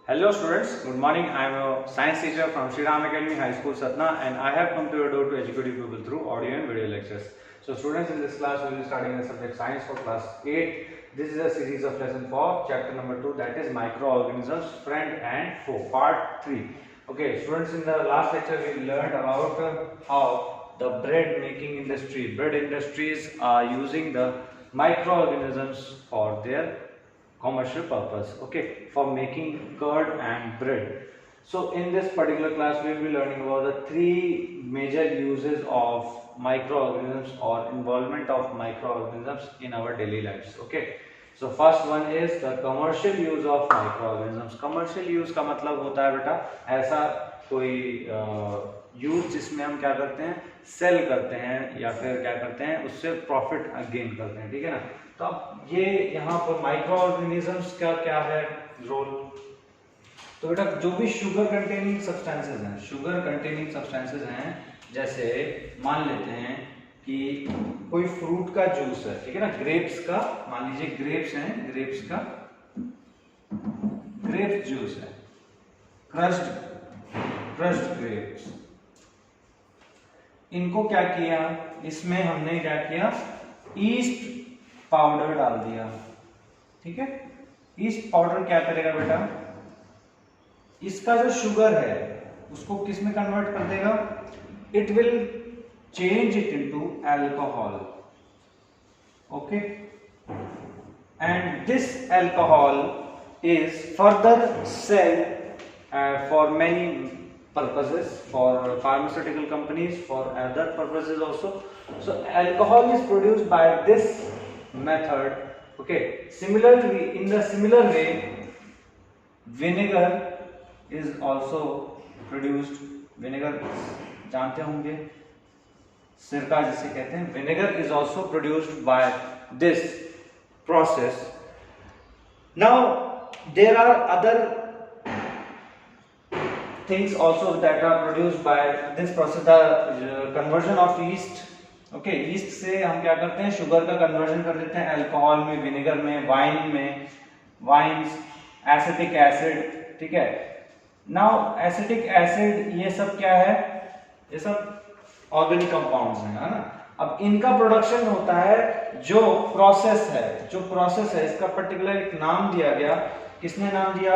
Hello students, good morning. I am a science teacher from Shri Ram Academy High School Satna and I have come to your door to educate you people through audio and video lectures. So students, in this class we will be starting the subject science for class 8. This is a series of lesson for chapter number 2, that is microorganisms, friend and foe, part 3. Okay students, in the last lecture we learned about how the bread industries are using the microorganisms for their commercial purpose, okay, for making curd and bread. So in this particular class we will be learning about the three major uses of microorganisms or involvement of microorganisms in our daily lives. Okay, so first one is the commercial use of microorganisms. Commercial use का मतलब होता है बेटा ऐसा कोई use जिसमें हम क्या करते हैं, सेल करते हैं या फिर क्या करते हैं, उससे प्रॉफिट गेन करते हैं, ठीक है ना। तो अब ये यहाँ पर माइक्रो ऑर्गेनिजम्स का क्या है रोल। तो बेटा जो भी शुगर कंटेनिंग सब्सटेंसेस हैं, जैसे मान लेते हैं कि कोई फ्रूट का जूस है, ठीक है ना, ग्रेप्स का, मान लीजिए ग्रेप्स हैं, ग्रेप्स जूस है, क्रश्ड ग्रेप्स, इनको क्या किया, इसमें हमने क्या किया, ईस्ट पाउडर डाल दिया, ठीक है। ईस्ट पाउडर क्या करेगा बेटा, इसका जो शुगर है उसको किस में कन्वर्ट कर देगा, it will change it into alcohol, okay, and this alcohol is further sailed for many purposes, for pharmaceutical companies, for other purposes also. So alcohol is produced by this method, okay. Similarly, in the similar way, vinegar is also produced. Vinegar जानते होंगे, सिरका जिसे कहते हैं, vinegar is also produced by this process. Now there are other things also that are produced by this process, the conversion of yeast, okay. yeast से हम क्या करते हैं, शुगर का कन्वर्जन कर देते हैं अल्कोहल में, विनेगर में, वाइन्स, एसिटिक एसिड, ठीक है। नाउ एसिटिक एसिड ये सब क्या है, ये सब ऑर्गेनिक कंपाउंड्स हैं, है ना। अब इनका प्रोडक्शन होता है, जो प्रोसेस है इसका पर्टिकुलर एक नाम दिया गया, किसने नाम दिया,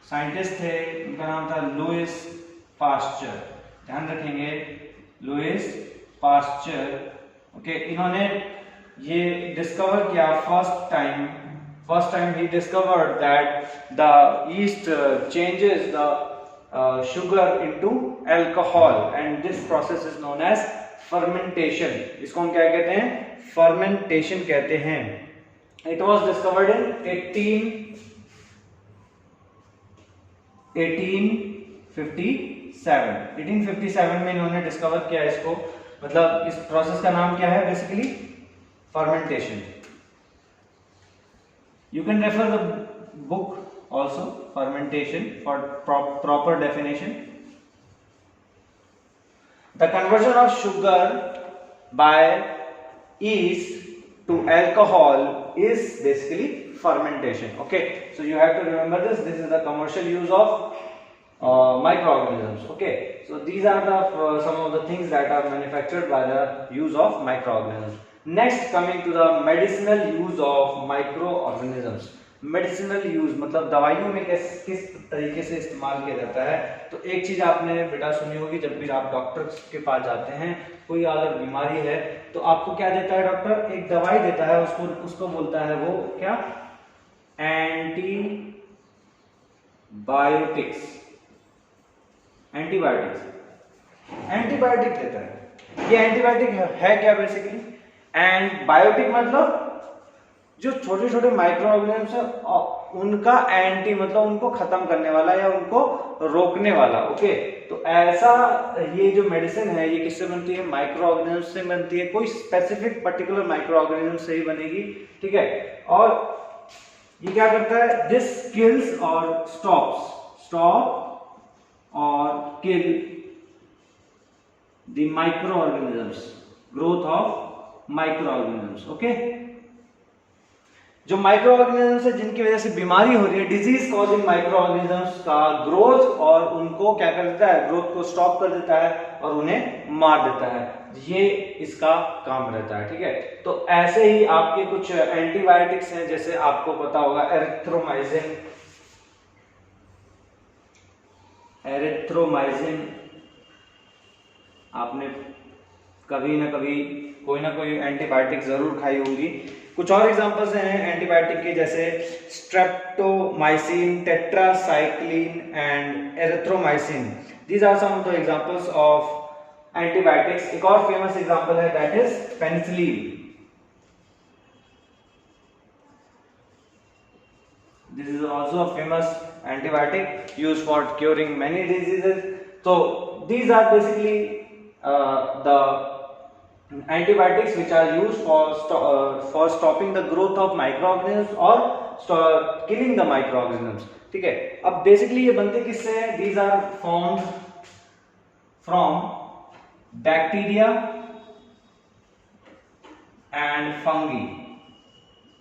साइंटिस्ट थे, उनका नाम था लुइस पास्चर, ध्यान रखेंगे, लुइस पास्चर, ओके। इन्होंने ये डिस्कवर किया फर्स्ट टाइम ही discovered that the yeast changes the sugar into alcohol and this process is known as fermentation. इसको हम क्या कहते हैं, फर्मेंटेशन कहते हैं। इट वाज डिस्कवर्ड इन 1857 में इन्होंने डिस्कवर किया इसको, मतलब इस प्रोसेस का नाम क्या है, basically fermentation. You can refer the book also, fermentation, for proper definition. The conversion of sugar by yeast to alcohol is basically fermentation, okay. So you have to remember this is the commercial use of microorganisms, okay. So these are the some of the things that are manufactured by the use of microorganisms. Next, coming to the medicinal use of microorganisms. Medicinal use मतलब दवाइयों में किस तरीके से इस्तेमाल किया जाता है। तो एक चीज आपने बेटा सुनी होगी, जब भी आप डॉक्टर के पास जाते हैं, कोई अगर बीमारी है तो आपको क्या देता है डॉक्टर, एक दवाई देता है, उसको बोलता है वो क्या, एंटीबायोटिक देता है। ये एंटीबायोटिक है क्या बेसिकली, एंड बायोटिक मतलब जो छोटे छोटे माइक्रो ऑर्गेनिजम्स है उनका एंटी मतलब उनको खत्म करने वाला या उनको रोकने वाला, ओके। तो ऐसा ये जो मेडिसिन है ये किससे बनती है, माइक्रो ऑर्गेनिजम से बनती है, कोई स्पेसिफिक पर्टिकुलर माइक्रो ऑर्गेनिजम से ही बनेगी, ठीक है। और ये क्या करता है, दिस किल्स और स्टॉप और kill the micro organisms, growth of micro organisms, okay. जो माइक्रो ऑर्गेनिजम्स है जिनकी वजह से बीमारी हो रही है, डिजीज कॉजिंग माइक्रो ऑर्गेनिजम्स का ग्रोथ, और उनको क्या कर देता है, ग्रोथ को स्टॉप कर देता है और उन्हें मार देता है, ये इसका काम रहता है। ठीक है, तो ऐसे ही आपके कुछ एंटीबायोटिक्स हैं, जैसे आपको पता होगा एरिथ्रोमाइसिन, आपने कभी ना कभी कोई ना कोई एंटीबायोटिक जरूर खाई होंगी। कुछ और एग्जांपल्स हैं एंटीबायोटिक के, जैसे streptomycin, tetracycline and erythromycin. These are some of the examples of antibiotics. एक और फेमस एग्जांपल है, that is penicillin. This is also a famous antibiotic used for curing many diseases. So these are basically the antibiotics which are used for stopping the growth of microorganisms or killing the microorganisms. ठीक है, अब basically ये बनते किससे हैं? These are formed from bacteria and fungi.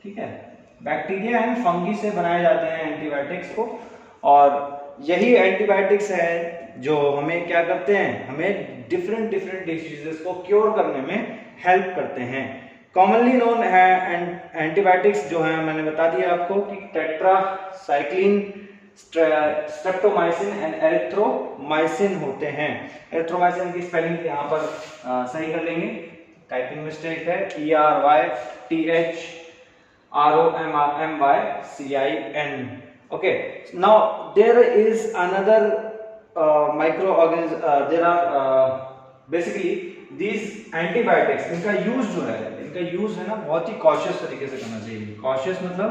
ठीक है, bacteria and fungi से बनाए जाते हैं एंटीबायोटिक्स को, और यही एंटीबायोटिक्स है जो हमें क्या करते हैं, हमें डिफरेंट डिसीजेस को क्योर करने में हेल्प करते हैं। कॉमनली नोन है एंटीबायोटिक्स जो है, मैंने बता दिया आपको कि टेट्रासाइक्लिन, स्ट्रेप्टोमाइसिन एंड एरिथ्रोमाइसिन होते हैं। एरिथ्रोमाइसिन की स्पेलिंग यहाँ पर सही कर लेंगे, टाइपिंग मिस्टेक है, ERYTHROMYCIN. Okay, now there is another microorganism, there are basically these antibiotics, इनका यूज जो है, इनका यूज है ना बहुत ही कॉशियस तरीके से करना चाहिए। कॉशियस मतलब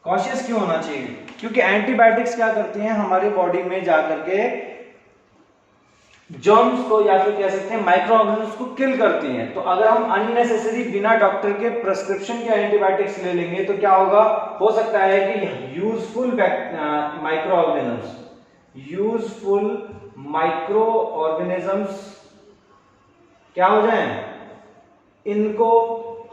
कॉशियस क्यों होना चाहिए? क्योंकि एंटीबायोटिक्स क्या करती हैं, हमारी बॉडी में जाकर के जर्म्स को या फिर कह सकते हैं माइक्रो ऑर्गेनिजम्स को किल करती हैं। तो अगर हम अननेसेसरी बिना डॉक्टर के प्रिस्क्रिप्शन के एंटीबायोटिक्स ले लेंगे तो क्या होगा, हो सकता है कि यूजफुल माइक्रो ऑर्गेनिजम्स क्या हो जाए, इनको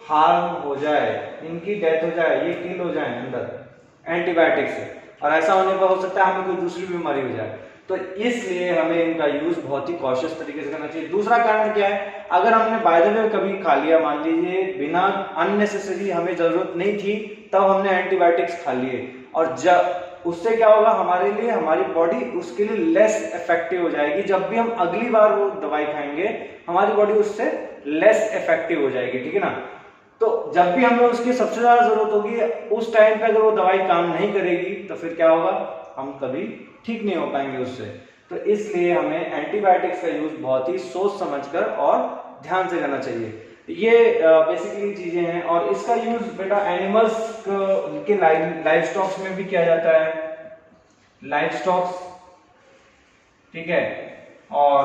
हार्म हो जाए, इनकी डेथ हो जाए, ये किल हो जाए अंदर एंटीबायोटिक से, और ऐसा होने पर हो सकता है हमें कोई दूसरी बीमारी हो जाए। तो इसलिए हमें इनका यूज बहुत ही कॉशियस तरीके से करना चाहिए। दूसरा कारण क्या है, अगर हमने बाय द वे कभी खा लिया, मान लीजिए बिना अननेसेसरी हमें जरूरत नहीं थी, तब हमने एंटीबायोटिक्स खा लिए, और जब उससे क्या होगा, हमारे लिए हमारी बॉडी उसके लिए लेस इफेक्टिव हो जाएगी। जब भी हम अगली बार वो दवाई खाएंगे हमारी बॉडी उससे लेस इफेक्टिव हो जाएगी। ठीक है ना, तो जब भी हमें उसकी सबसे ज्यादा जरूरत होगी उस टाइम पे अगर वो दवाई काम नहीं करेगी तो फिर क्या होगा, हम कभी ठीक नहीं हो पाएंगे उससे। तो इसलिए हमें एंटीबायोटिक्स का यूज बहुत ही सोच समझकर और ध्यान से करना चाहिए। ये बेसिकली चीजें हैं, और इसका यूज बेटा एनिमल्स के लाइव स्टॉक्स में भी किया जाता है, लाइव स्टॉक्स, ठीक है, और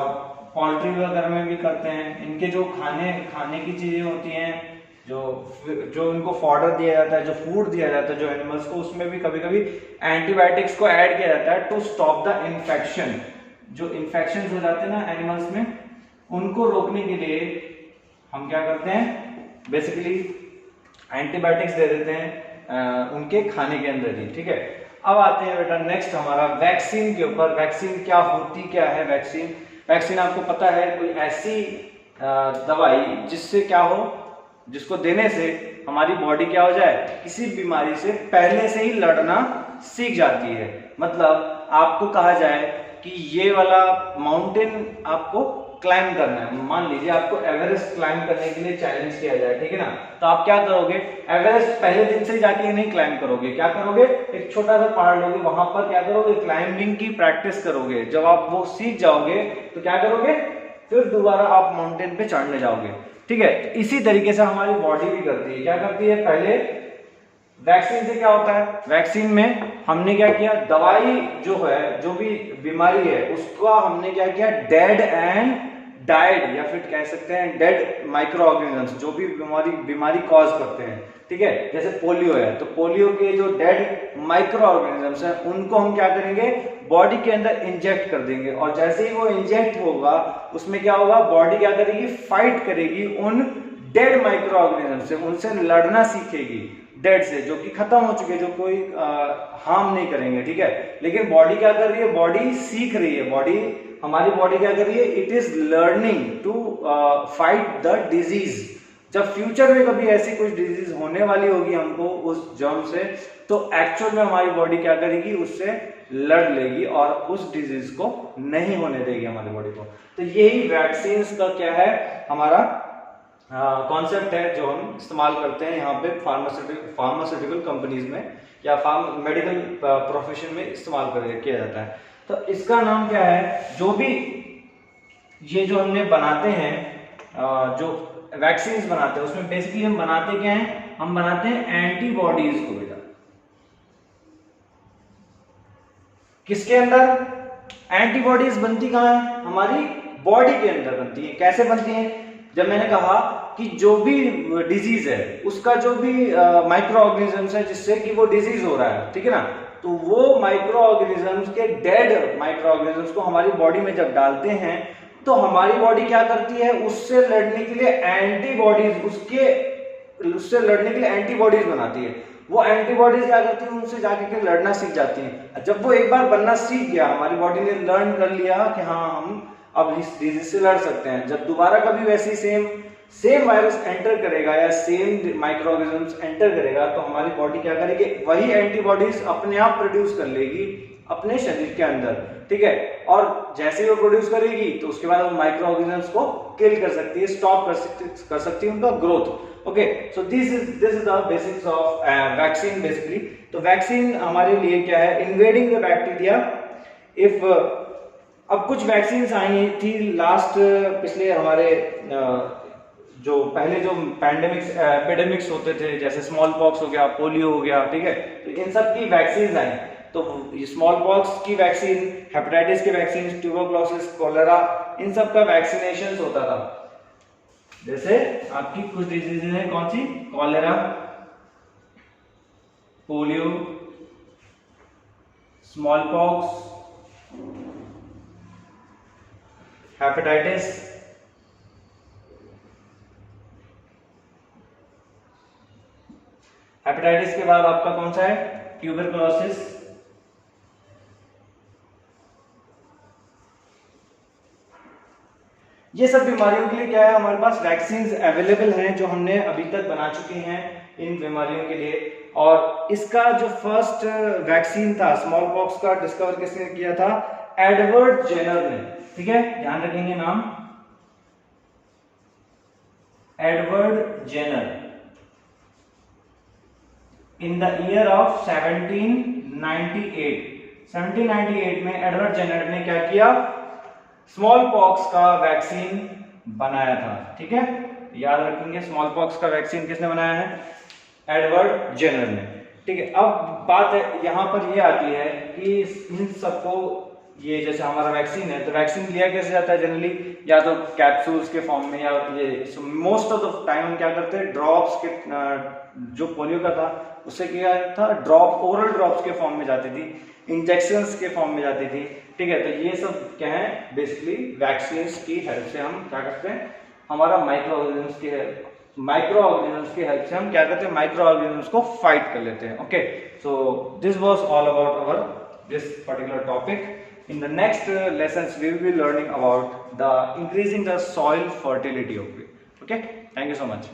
पोल्ट्री वगैरह में भी करते हैं। इनके जो खाने की चीजें होती हैं, जो इनको फॉडर दिया जाता है, जो फूड दिया जाता है जो एनिमल्स को, उसमें भी कभी कभी एंटीबायोटिक्स को ऐड किया जाता है टू स्टॉप द इन्फेक्शन। जो इन्फेक्शन हो जाते हैं ना एनिमल्स में, उनको रोकने के लिए हम क्या करते हैं, बेसिकली एंटीबायोटिक्स दे देते हैं उनके खाने के अंदर ही। ठीक है, अब आते हैं बेटा नेक्स्ट हमारा वैक्सीन के ऊपर। वैक्सीन क्या होती क्या है? वैक्सीन आपको पता है कोई ऐसी दवाई जिससे क्या हो, जिसको देने से हमारी बॉडी क्या हो जाए, किसी बीमारी से पहले से ही लड़ना सीख जाती है। मतलब आपको कहा जाए कि ये वाला माउंटेन आपको क्लाइंब करना है, मान लीजिए आपको एवरेस्ट क्लाइंब करने के लिए चैलेंज किया जाए, ठीक है ना, तो आप क्या करोगे, एवरेस्ट पहले दिन से जाके नहीं क्लाइंब करोगे, क्या करोगे, एक छोटा सा पहाड़ लोगे, वहां पर क्या करोगे, क्लाइंबिंग की प्रैक्टिस करोगे। जब आप वो सीख जाओगे तो क्या करोगे, फिर दोबारा आप माउंटेन पे चढ़ने जाओगे। ठीक है, इसी तरीके से हमारी बॉडी भी करती है। क्या करती है, पहले वैक्सीन से क्या होता है, वैक्सीन में हमने क्या किया, दवाई जो है, जो भी बीमारी है उसका हमने क्या किया, डेड एंड डाइड, या फिर कह सकते हैं डेड माइक्रो ऑर्गेनिजम्स, जो भी बीमारी कॉज करते हैं। ठीक है, जैसे पोलियो है तो पोलियो के जो डेड माइक्रो ऑर्गेनिजम्स हैं उनको हम क्या करेंगे, बॉडी के अंदर इंजेक्ट कर देंगे, और जैसे ही वो इंजेक्ट होगा उसमें क्या होगा, बॉडी क्या करेगी, फाइट करेगी उन डेड माइक्रो ऑर्गेनिज्म से, उनसे लड़ना सीखेगी, डेड से, जो कि खत्म हो चुके, जो कोई हार्म नहीं करेंगे, ठीक है। लेकिन बॉडी क्या कर रही है, बॉडी सीख रही है, बॉडी, हमारी बॉडी क्या कर रही है, it is learning to fight the disease. जब फ्यूचर में कभी ऐसी कुछ डिजीज होने वाली होगी हमको उस जर्म से, तो एक्चुअल में हमारी बॉडी क्या करेगी, उससे लड़ लेगी और उस डिजीज को नहीं होने देगी हमारी बॉडी को। तो यही वैक्सीन का क्या है, हमारा कॉन्सेप्ट है जो हम इस्तेमाल करते हैं यहाँ पे फार्मास्यूटिकल कंपनीज में या मेडिकल प्रोफेशन में इस्तेमाल किया जाता है। तो इसका नाम क्या है, जो भी ये जो हमने बनाते हैं, जो वैक्सीन बनाते हैं, उसमें बेसिकली हम बनाते क्या हैं, हम बनाते हैं एंटीबॉडीज को। बेटा किसके अंदर एंटीबॉडीज बनती कहां है, हमारी बॉडी के अंदर बनती है। कैसे बनती है, जब मैंने कहा कि जो भी डिजीज है उसका जो भी माइक्रो ऑर्गेनिजम्स है जिससे कि वो डिजीज हो रहा है, ठीक है ना, तो वो माइक्रो ऑर्गेनिजम्स के डेड माइक्रो ऑर्गेनिजम्स को हमारी बॉडी में जब डालते हैं तो हमारी बॉडी क्या करती है, उससे लड़ने के लिए एंटीबॉडीज, उससे लड़ने के लिए एंटीबॉडीज बनाती है। वो एंटीबॉडीज क्या करती है, उनसे जाके के लड़ना सीख जाती है। जब वो एक बार बनना सीख गया, हमारी बॉडी ने लर्न कर लिया कि हाँ हम अब इस डिजीज से लड़ सकते हैं, जब दोबारा कभी वैसी सेम वायरस एंटर करेगा या सेम माइक्रो ऑर्गेनिजम्स एंटर करेगा, तो हमारी बॉडी क्या करेगी, वही एंटीबॉडीज अपने आप प्रोड्यूस कर लेगी अपने शरीर के अंदर, ठीक है। और जैसे ही वो प्रोड्यूस करेगी तो उसके बाद वो माइक्रो ऑर्गेनिजम्स को किल कर सकती है, स्टॉप कर सकती है उनका growth. Okay, so this is the basics of vaccine basically. तो वैक्सीन हमारे लिए क्या है, इन्वेडिंग द बैक्टीरिया। इफ अब कुछ वैक्सीन आई थी लास्ट, पिछले हमारे जो पहले जो एपिडेमिक्स होते थे, जैसे स्मॉल पॉक्स हो गया, पोलियो हो गया, ठीक है, तो इन सब की वैक्सीन आई। तो स्मॉल पॉक्स की वैक्सीन, हेपेटाइटिस की वैक्सीन, ट्यूबरकुलोसिस, कोलेरा, इन सब का वैक्सीनेशन होता था। जैसे आपकी कुछ डिजीज है, कौन सी, cholera, polio, smallpox, hepatitis, hepatitis के बाद आपका कौन सा है, ट्यूबरकुलोसिस, ये सब बीमारियों के लिए क्या है, हमारे पास वैक्सीन अवेलेबल हैं जो हमने अभी तक बना चुके हैं इन बीमारियों के लिए। और इसका जो फर्स्ट वैक्सीन था स्मॉल पॉक्स का, डिस्कवर किसने किया था, एडवर्ड जेनर ने, ठीक है, ध्यान रखेंगे नाम, Edward Jenner, in the year of 1798 में एडवर्ड जेनर ने क्या किया, स्मॉल पॉक्स का वैक्सीन बनाया था, ठीक है, याद रखेंगे स्मॉल पॉक्स का वैक्सीन किसने बनाया है, एडवर्ड जेनर ने, ठीक है। अब बात यहां पर ये आती है कि इन सबको, ये जैसे हमारा वैक्सीन है, तो वैक्सीन लिया कैसे जाता है जनरली, या तो कैप्सूल्स के फॉर्म में, या ये मोस्ट ऑफ द टाइम हम क्या करते हैं, ड्रॉप्स के, जो पोलियो का था उससे क्या था, ओरल ड्रॉप्स के फॉर्म में जाती थी, इंजेक्शंस के फॉर्म में जाती थी, ठीक है। तो ये सब क्या है, बेसिकली वैक्सीन की हेल्प से हम क्या करते हैं, हमारा माइक्रो ऑर्गेनिजम्स की हेल्प से हम क्या करते हैं, माइक्रो ऑर्गेनिजम्स को फाइट कर लेते हैं। Okay, so this was all about our this particular topic. In the next lessons, we will be learning about the increasing the soil fertility of it. Okay, thank you so much.